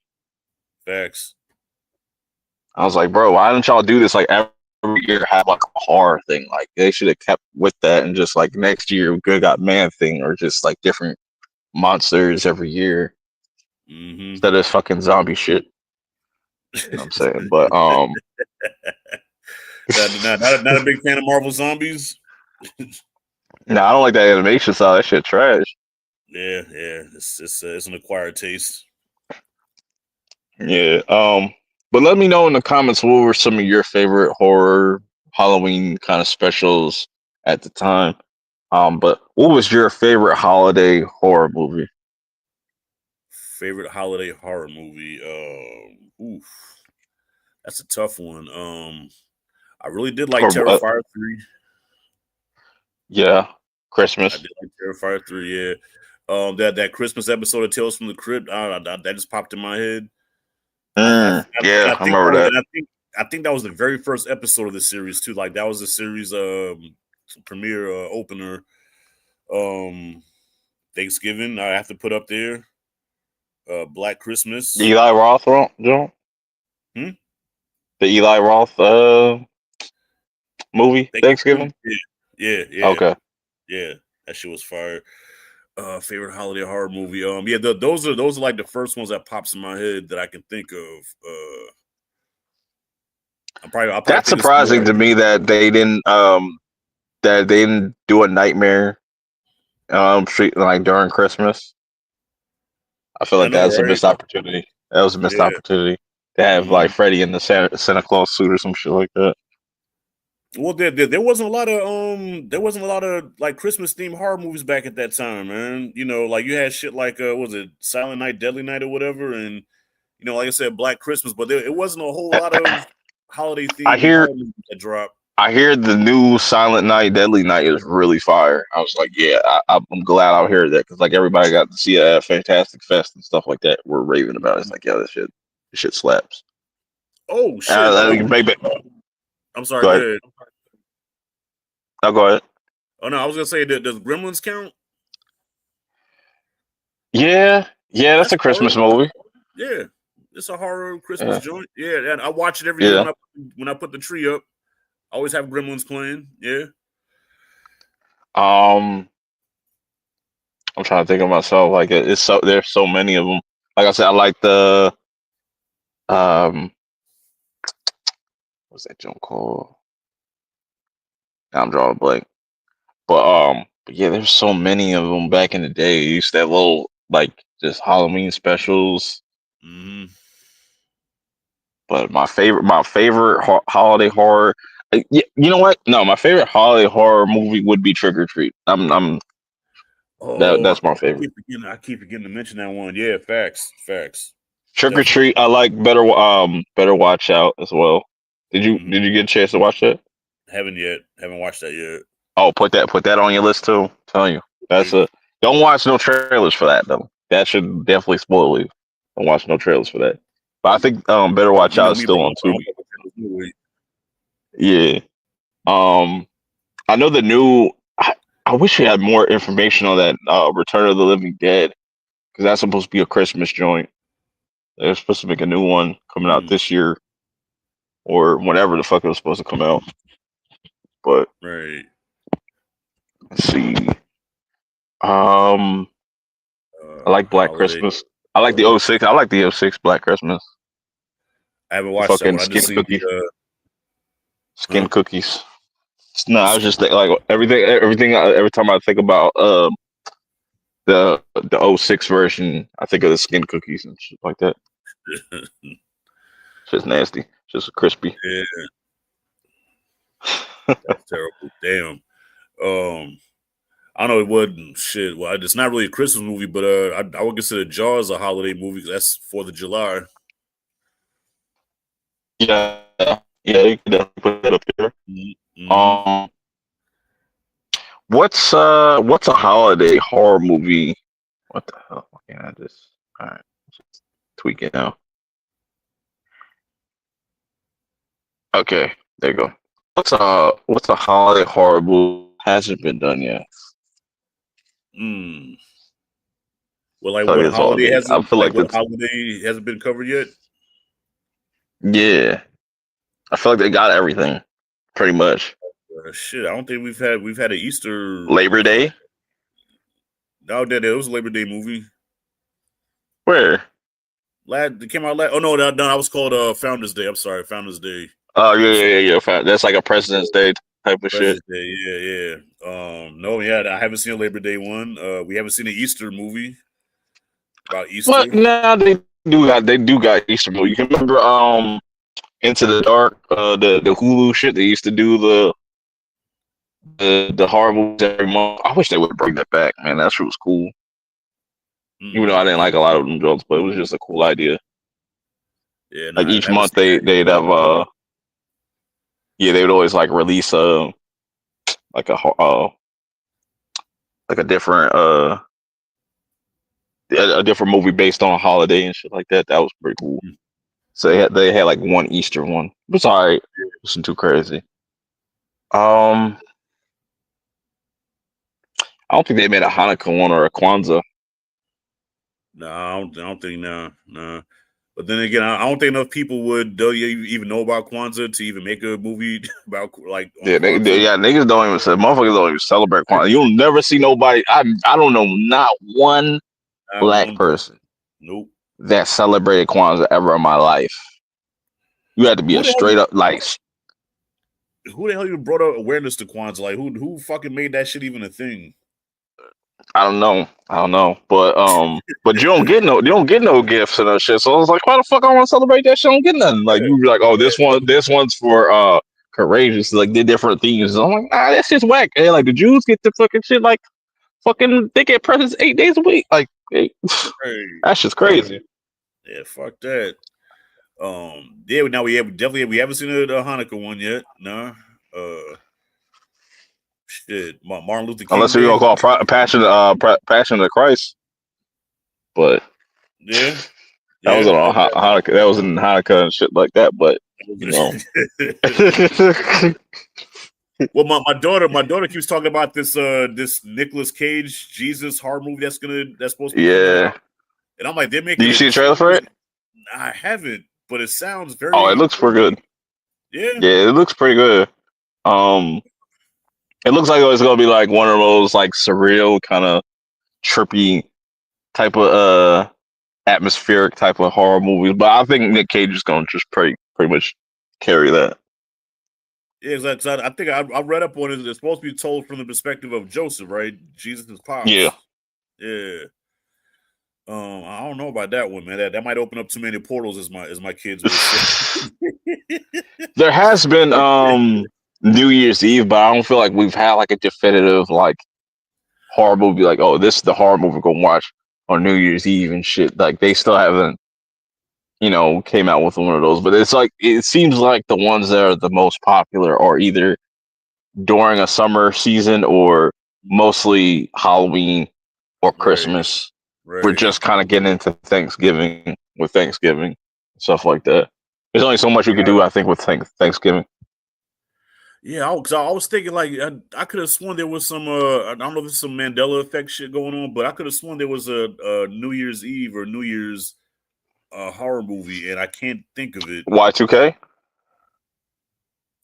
facts. I was like, bro, why don't y'all do this like every year? Have like a horror thing. Like they should have kept with that and just like next year, Good Got Man thing, or just like different monsters every year Mm-hmm. instead of this fucking zombie shit. You know what I'm saying? But Not a big fan of Marvel zombies. no, I don't like that animation style. That shit trash. Yeah. It's an acquired taste. Yeah. But let me know in the comments what were some of your favorite horror Halloween kind of specials at the time. But what was your favorite holiday horror movie? Favorite holiday horror movie? Oof, that's a tough one. I really did like Or Terrifier 3. yeah, I Christmas. did like Terrifier 3. Yeah. That Christmas episode of Tales from the Crypt, that just popped in my head. Yeah, I remember that. I think that was the very first episode of the series too. Like that was the series premiere opener. Thanksgiving I have to put up there. Black Christmas. The Eli Roth, Joe? The Eli Roth movie, Thanksgiving? Yeah. Okay. Yeah, that shit was fire. Favorite holiday horror movie. Yeah, those are like the first ones that pops in my head that I can think of. I'll That's surprising to me that they didn't do a Nightmare street like during Christmas. I feel like that's a missed opportunity. That was a missed opportunity to have like Freddy in the Santa Claus suit or some shit like that. Well, there wasn't a lot of like Christmas themed horror movies back at that time, man. You know, like you had shit like was it Silent Night, Deadly Night, or whatever, and you know, like I said, Black Christmas, but it wasn't a whole lot of holiday themed horror movies that dropped. I hear the new Silent Night, Deadly Night is really fire. I was like, yeah, I'm glad I heard that because like everybody got to see a Fantastic Fest and stuff like that. We're raving about it. It's like, yeah, this shit slaps. Oh shit! Maybe. I'm sorry. Go ahead. No, go ahead. Oh no, I was gonna say, does Gremlins count? Yeah, that's a Christmas movie. Yeah, it's a horror Christmas joint. Yeah, and I watch it every year when I put the tree up. I always have Gremlins playing. Yeah. I'm trying to think of myself. Like there's so many of them. Like I said, I like the what's that joint called? Now I'm drawing a blank. But yeah, there's so many of them back in the day. You used to have little like just Halloween specials. Mm-hmm. But my favorite holiday horror. You know what? No, my favorite holiday horror movie would be Trick or Treat. That's my favorite. I keep forgetting to mention that one. Yeah, facts. Trick or Treat. I like Better Watch Out as well. Did you get a chance to watch that? Haven't watched that yet. Oh, put that on your list too. I'm telling you, don't watch no trailers for that though. That should definitely spoil you. Don't watch no trailers for that. But I think Better Watch Out is still on Tubi. Yeah. I know the new. I wish we had more information on that Return of the Living Dead because that's supposed to be a Christmas joint. They're supposed to make a new one coming out this year or whenever the fuck it was supposed to come out. But right. Let's see. I like Black Christmas. I like the 06. I like the 06 Black Christmas. I haven't watched that one. Skin cookies. No, I was just like every time I think about the 06 version, I think of the skin cookies and shit like that. Just nasty. Just crispy. Yeah. That's terrible. Damn. I know it wasn't shit. Well, it's not really a Christmas movie, but I would consider Jaws a holiday movie because that's 4th of July. Yeah, you can definitely put that up there. Mm-hmm. What's a holiday horror movie? What the hell? Why can't I just? All right, just tweak it now. Okay, there you go. What's a holiday horror movie hasn't been done yet? Well, like what holiday hasn't? Holiday hasn't been covered yet? Yeah, I feel like they got everything, pretty much. Shit, I don't think we've had an Easter Labor Day. No, it was a Labor Day movie. Where? It came out last. Oh no, that was called Founders Day. I'm sorry, Founders Day. Oh yeah. That's like a President's Day type of shit. Day, yeah. I haven't seen a Labor Day one. We haven't seen an Easter movie about Easter. Well, nah, they do got Easter movie. You can remember Into the Dark, the Hulu shit. They used to do the horror movies every month. I wish they would bring that back, man. That shit was cool. Even though I didn't like a lot of them jokes, but it was just a cool idea. Yeah, no, Like I each haven't month seen that. they'd have they would always like release like a like a different a different movie based on a holiday and shit like that. That was pretty cool. So they had like one Easter one. It was alright. It wasn't too crazy. I don't think they made a Hanukkah one or a Kwanzaa. No, I don't think no. But then again, I don't think enough people would even know about Kwanzaa to even make a movie about like on Kwanzaa. Niggas don't even say motherfuckers don't even celebrate Kwanzaa. You'll never see nobody. I don't know not one black person Nope. that celebrated Kwanzaa ever in my life. You had to be a straight up like. Who the hell even brought up awareness to Kwanzaa? Like who fucking made that shit even a thing? I don't know, but you don't get no gifts and that shit. So I was like, why the fuck I want to celebrate that shit? I don't get nothing. Like you be like, oh, this one's for courageous. Like they're different themes. I'm like, nah, that's just whack. And like the Jews get the fucking shit like fucking they get presents 8 days a week. Like that's just crazy. Yeah, fuck that. Yeah, now we haven't seen a Hanukkah one yet. No. Shit, Martin Luther King. Unless we gonna call Passion of Christ. But yeah. That was on Hanukkah. That was in Hanukkah and shit like that. But you know. Well, my daughter keeps talking about this Nicolas Cage Jesus horror movie that's supposed to be coming out. And I'm like, they're making. Did you see the trailer for it? I haven't, but it sounds very. Oh, it looks pretty good. Yeah, it looks pretty good. It looks like it's gonna be like one of those like surreal kind of trippy type of atmospheric type of horror movies. But I think Nick Cage is gonna just pretty much carry that. Yeah, I think I read up on it. It's supposed to be told from the perspective of Joseph, right? Jesus' pops. Yeah. I don't know about that one, man. That might open up too many portals, as my kids would say. There has been New Year's Eve, but I don't feel like we've had like a definitive like horror movie. Like, oh, this is the horror movie we're gonna watch on New Year's Eve and shit. Like, they still haven't, came out with one of those. But it's like it seems like the ones that are the most popular are either during a summer season or mostly Halloween or Christmas. Right. We're just kind of getting into Thanksgiving stuff like that. There's only so much you could do, I think, with Thanksgiving. Yeah, I was thinking like I could have sworn there was some I don't know if there's some Mandela effect shit going on, but I could have sworn there was a New Year's Eve or New Year's horror movie, and I can't think of it. Y2K.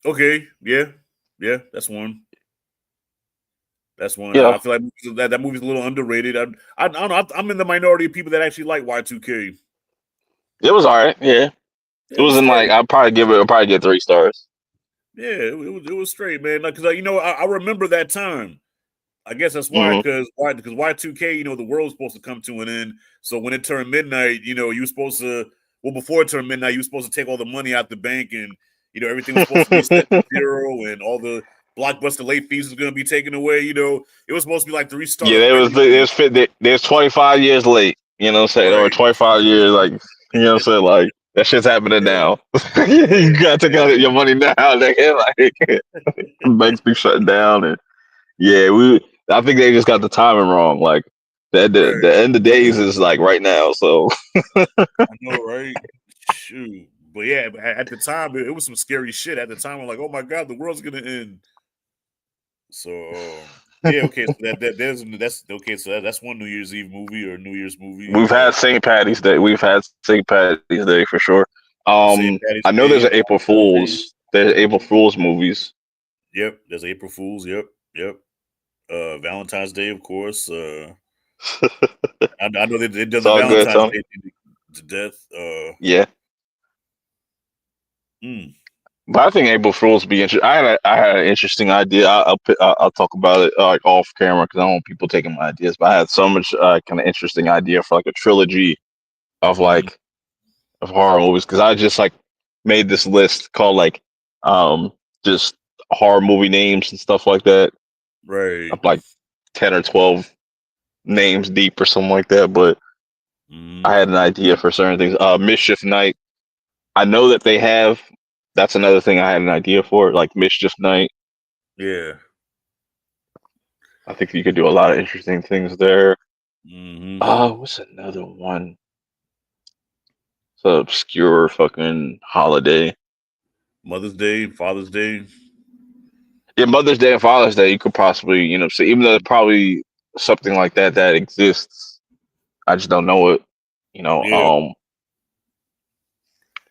Okay, yeah, that's one. Yeah. I feel like that movie's a little underrated. I don't know. I'm in the minority of people that actually like Y2K. It was alright. Yeah, it wasn't like I'd probably get 3 stars. Yeah, it was straight, man. Because I remember that time. I guess that's why, because Y2K, the world was supposed to come to an end. So when it turned midnight, you were supposed to. Well, before it turned midnight, you were supposed to take all the money out the bank, and everything was supposed to be set to zero, and all the blockbuster late fees was going to be taken away. It was supposed to be like 3 stars. Yeah, there's 25 years late. You know what I'm saying? Right. Or 25 years, like what I'm saying, like. That shit's happening now. You gotta take out your money now, nigga. Like banks be shutting down, and I think they just got the timing wrong. Like the end of days is like right now. So I know, right? Shoot, but yeah, at the time it was some scary shit. At the time, I'm like, oh my god, the world's gonna end. So yeah, okay. So that's okay. So that's one New Year's Eve movie or New Year's movie. We've had St. Patty's Day. We've had St. Patty's Day for sure. I know there's an April Fool's. There's April Fool's movies. Yep, there's April Fool's. Yep. Valentine's Day, of course. I know they did the Valentine's Day to death. Yeah. But I think April Fool's be interesting. I had an interesting idea. I'll talk about it like off camera because I don't want people taking my ideas. But I had so much kind of interesting idea for like a trilogy of like of horror movies because I just like made this list called like just horror movie names and stuff like that. Right. I'm like 10 or 12 names deep or something like that, but I had an idea for certain things. Mischief Night. I know that they have. That's another thing I had an idea for, like Mischief Night. Yeah. I think you could do a lot of interesting things there. Mm-hmm. What's another one? It's an obscure fucking holiday. Mother's Day, Father's Day. Yeah, Mother's Day and Father's Day, you could possibly, say, even though there's probably something like that that exists, I just don't know it, you know. Yeah.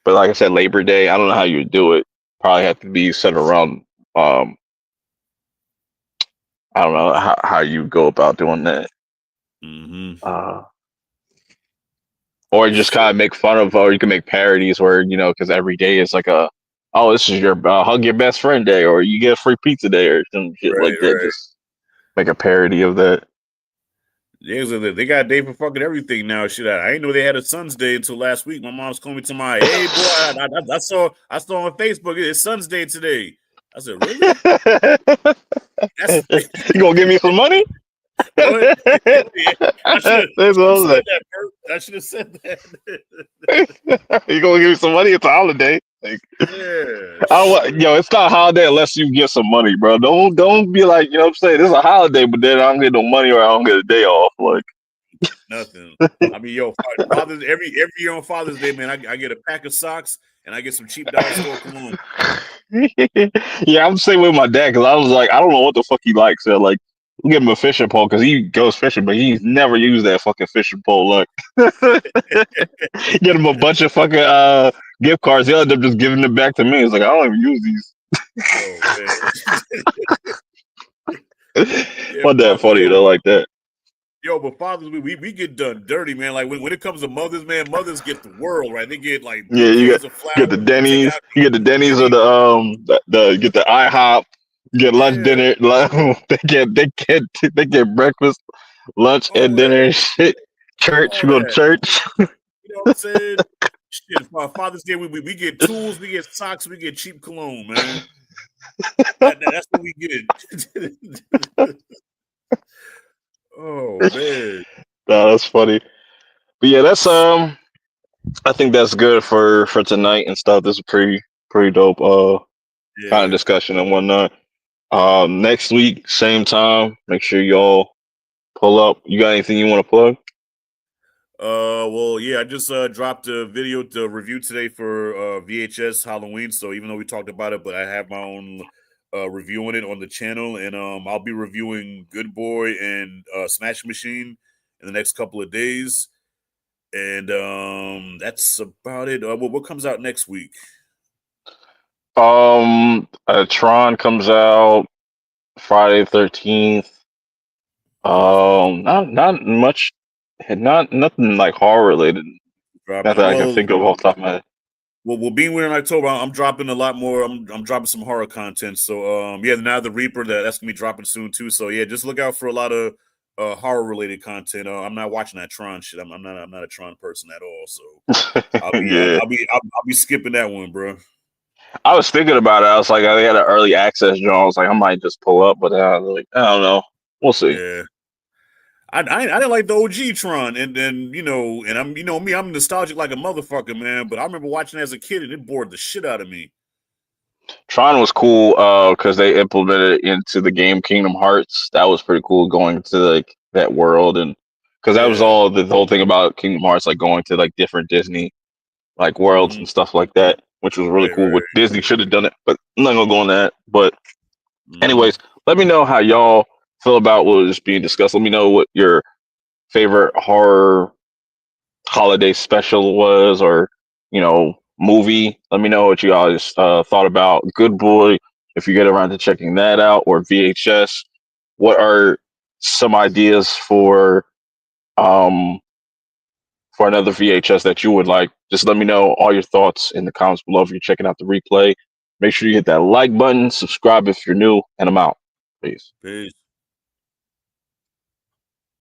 But like I said, Labor Day, I don't know how you would do it. Probably have to be set around, um, I don't know how you go about doing that. Mm-hmm. Uh, or you just kind of make fun of, or you can make parodies where, because every day is like oh, this is your hug your best friend day, or you get a free pizza day, or some shit like Right, that. right. Just make a parody of that. Yeah, so they got a day for fucking everything now. Shit, I didn't know they had a Sun's Day until last week. My mom's calling me to my, hey boy, I saw on Facebook it's Sun's Day today. I said, really? That's You gonna give me some money? what? I should have That's all said that, Bert. I should have said that. You gonna give me some money? It's a holiday. Like, Yeah. it's not a holiday unless you get some money, bro. Don't be like, what I'm saying, this is a holiday, but then I don't get no money or I don't get a day off. Like Nothing. I mean, yo, Father's every year on Father's Day, man, I get a pack of socks and I get some cheap dollar store cologne. Yeah, I'm the same with my dad because I was like, I don't know what the fuck he likes. So like, we get him a fishing pole because he goes fishing, but he's never used that fucking fishing pole. Like, get him a bunch of fucking gift cards. He'll end up just giving them back to me. It's like I don't even use these. Yeah, My dad funny though, like that. Yo, but fathers, we get done dirty, man. Like when it comes to mothers, man, mothers get the world, right? They get like bouquets of flowers. Get the Denny's, you get the Denny's or the get the IHOP, you get lunch, dinner. They get breakfast, lunch, and dinner and shit. Church, you go to church. You know what I'm saying? Shit, for Father's Day, we get tools, we get socks, we get cheap cologne, man. That's what we get. Oh man, No, that's funny. But yeah, that's I think that's good for tonight and stuff. This is pretty dope kind of discussion and whatnot. Next week, same time. Make sure y'all pull up. You got anything you want to plug? Well, yeah, I just dropped a video to review today for VHS Halloween. So even though we talked about it, but I have my own review on it on the channel, and I'll be reviewing Good Boy and Smash Machine in the next couple of days. And that's about it. What comes out next week? Tron comes out Friday 13th. Not much, nothing like horror related. Not that I can think of off the top of my head. Well, being we're in October, I'm dropping a lot more. I'm dropping some horror content. So yeah, now the Reaper that's gonna be dropping soon too. So yeah, just look out for a lot of horror related content. I'm not watching that Tron shit. I'm not a Tron person at all. So I'll be skipping that one, bro. I was thinking about it. I was like, they had an early access joint. I was like, I might just pull up, but I was like, I don't know. We'll see. Yeah. I didn't like the OG Tron, and then and I'm me, I'm nostalgic like a motherfucker, man. But I remember watching it as a kid, and it bored the shit out of me. Tron was cool because they implemented it into the game Kingdom Hearts. That was pretty cool going to like that world, and because that was all the whole thing about Kingdom Hearts, like going to like different Disney like worlds and stuff like that, which was really cool. What Disney should have done it, but I'm not gonna go on that. But anyways, let me know how y'all feel about what was being discussed. Let me know what your favorite horror holiday special was, or movie. Let me know what you guys thought about Good Boy, if you get around to checking that out, or VHS. What are some ideas for another VHS that you would like? Just let me know all your thoughts in the comments below if you're checking out the replay. Make sure you hit that like button, subscribe if you're new, and I'm out. Peace.